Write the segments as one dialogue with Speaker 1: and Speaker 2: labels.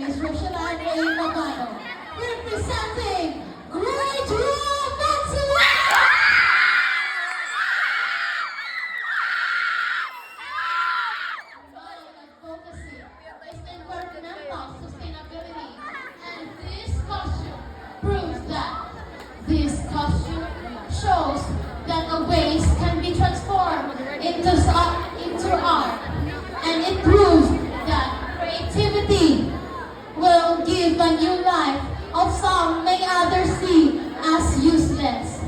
Speaker 1: Miss Rochelle A. Magano, representing Great Room Maximum! Advocacy is environmental sustainability, and this costume proves that. This costume shows that a waste can be transformed into art, and it proves that creativity will give a new life of some may others see as useless.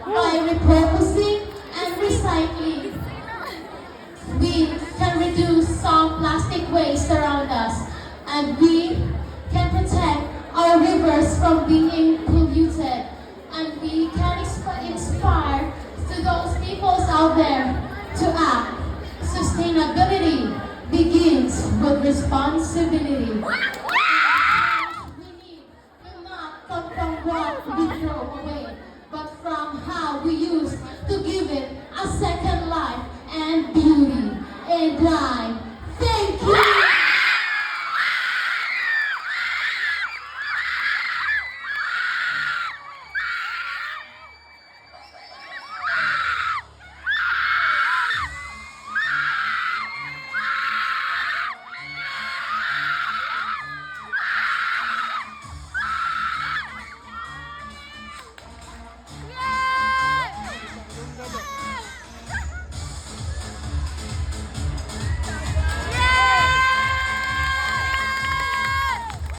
Speaker 1: By repurposing and recycling, we can reduce some plastic waste around us, and we can protect our rivers from being polluted, and we can inspire to those peoples out there to act. Sustainability begins with responsibility. We need will not come from what we throw away, but from how we use to give it a second life and beauty and life.